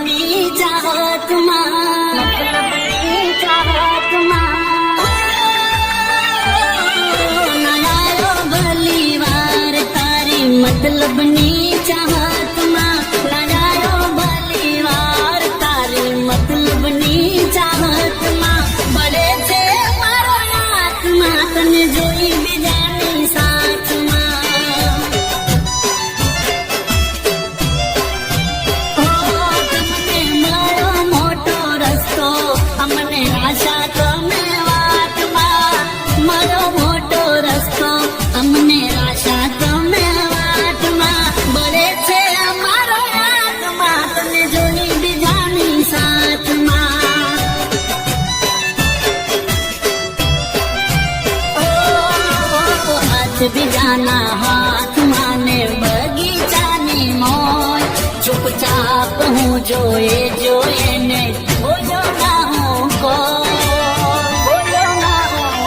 ની ચાહતમાં, મતલબની ચાહતમાં નયાયો ભલી વાર તારી મતલબની ચાહતમાં, નયાયો ભલી વાર તારી મતલબની ચાહતમાં બળે છે મારો આત્મા તને જોઈ બીજાની સાથમાં. તમને મળો મોટો રસ્તો અમને આશા તમે વાતમાં, મળો મોટો રસ્તો અમને આશા તમે વાતમાં બળે છે અમારો આત્મા તને જોઈ બીજાની સાથમાં. હાથ બીજાના હાથમાં ને બગીચાની મોજ ચૂપચાપ હું જોએ જોએ ને બોલો ના હું બોલો ના હું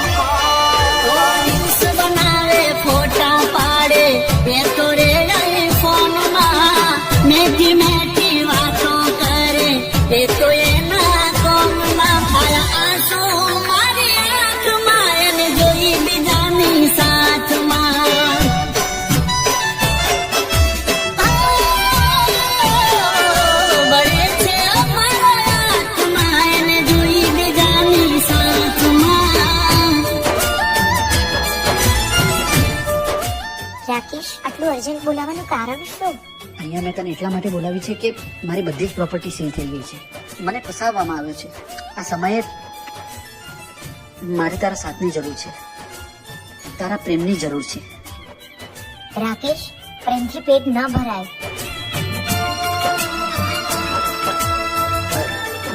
રીલ્સ બનાવે ફોટા પાડે એ તો રે ફોનમાં મેથી મેથી વાતો કરે એ તો એના કોમમાં મારા આંસુ મારી આંખમાં એને જોઈ બીજાની સાથમાં. બળે છે અમારો આત્મા એને જોઈ બીજાની સાથમાં. રાકેશ, આટલું અર્જન્ટ બોલાવવાનું કારણ શું? અહીંયા મેં તને એટલા માટે બોલાવી છે કે મારી બધી જ પ્રોપર્ટી સીલ થઈ ગઈ છે. મને ફસાવવામાં આવ્યો છે. આ સમયે મારે તારા સાથની જરૂર છે, તારા પ્રેમની જરૂર છે. રાકેશ, પ્રેમથી પેટ ન ભરાય.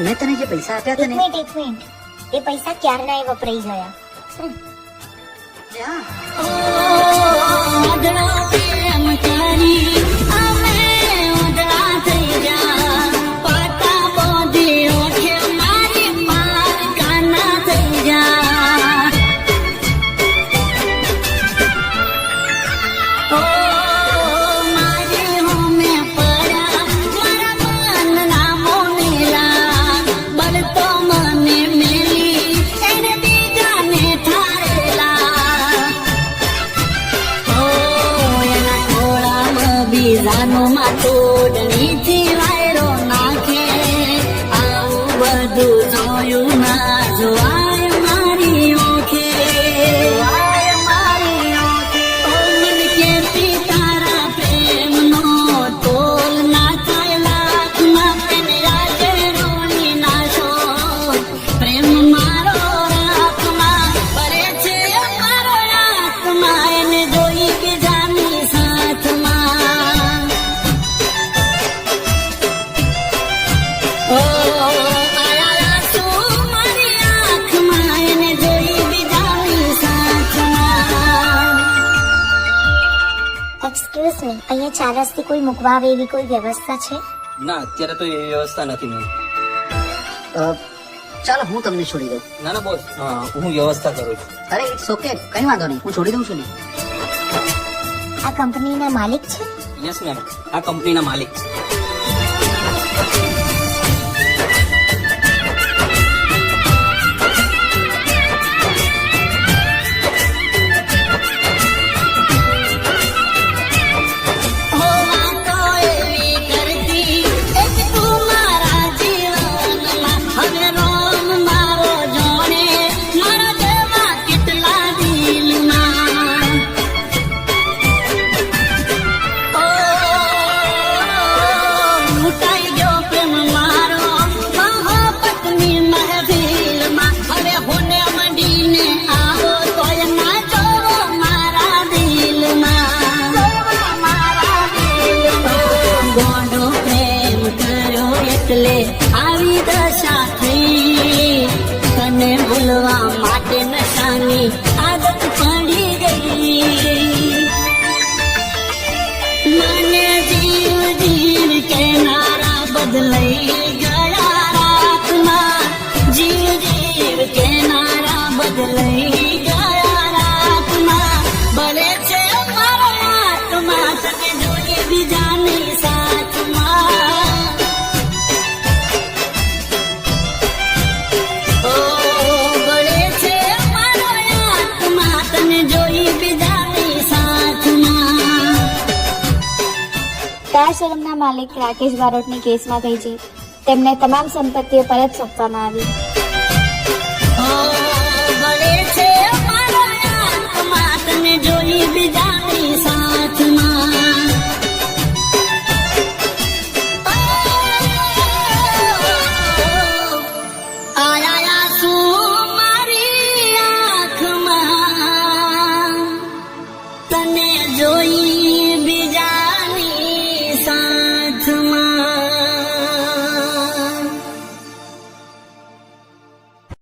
મેં તને જે પૈસા આપ્યા હતા એક ને મિનિટ એ પૈસા ક્યારના એ વપરાઈ ગયા. હા, વાદળો પ્રેમ કરી અમે વાદળા થઈ જા પાટા બોધી ઓઠે મારી માર કાના થઈ જા. ઓ મારી હોમે પડા મારા મન ના મોનેલા બળતો મને મેલી એને બીજાને ઠારેલા. એના ટોળામાં બીજાનો માટોડણીથી વાયરો નાખે આવું બધું જોયું ના જોવાય મારી ઓખે. મન કેતી તારા પ્રેમનો તોલ ના થાય લાખમાં તેને આજે રોણી નાશો પ્રેમ મારો રાખમાં બળે છે અમારો આત્મા એને જોઈ બીજાની સાથમાં. ઓ આયા આંસુ મારી આંખમાં એને જોઈ બીજાની સાથમાં. એક્સક્યુઝ મી, અહીંયા 4 રસ્તે કોઈ મૂકવા આવે એવી કોઈ વ્યવસ્થા છે? ના, અત્યારે તો એ વ્યવસ્થા નથી મેમ. ચાલો હું તમને છોડી દઉં. ના ના બોસ, હું વ્યવસ્થા કરું છું. અરે ઇટ્સ ઓકે, કઈ વાંધો નહીં, હું છોડી દઉં છું ને. આ કંપનીના માલિક છે? યસ મેમ, આ કંપનીના માલિક છે. હો વાતો એવી કરતી એક તું મારા જીવનમાં હવે રોમ મારો જોડે મારા જેવા કેટલા દિલમાં. ઓ લૂંટાઈ ગયો પ્રેમ મારો મહોબ્બતની મહેફિલમાં હવે હોને મંડીને આવો તોય ના જોવો મારા દિલમાં. ગોંડો પ્રેમ કર્યો એટલે આવી દશા થઈ તને ભૂલવા માટે નશાની આદત પડી ગઈ. મને જીવ જીવ કેનારા બદલાઈ ગયા રાતમાં, જીવ જીવ કેનારા બદલાઈ ગયા રાતમાં બળે છે મારો આત્મા તને જોઈ બીજાની સાથમાં. શોરૂમના માલિક રાકેશ બારોટની કેસમાં થઈ છે. તેમને તમામ સંપત્તિઓ પરત સોંપવામાં આવી. ઓ, બળે છે મારો આંખમાં તને જોઈ બીજા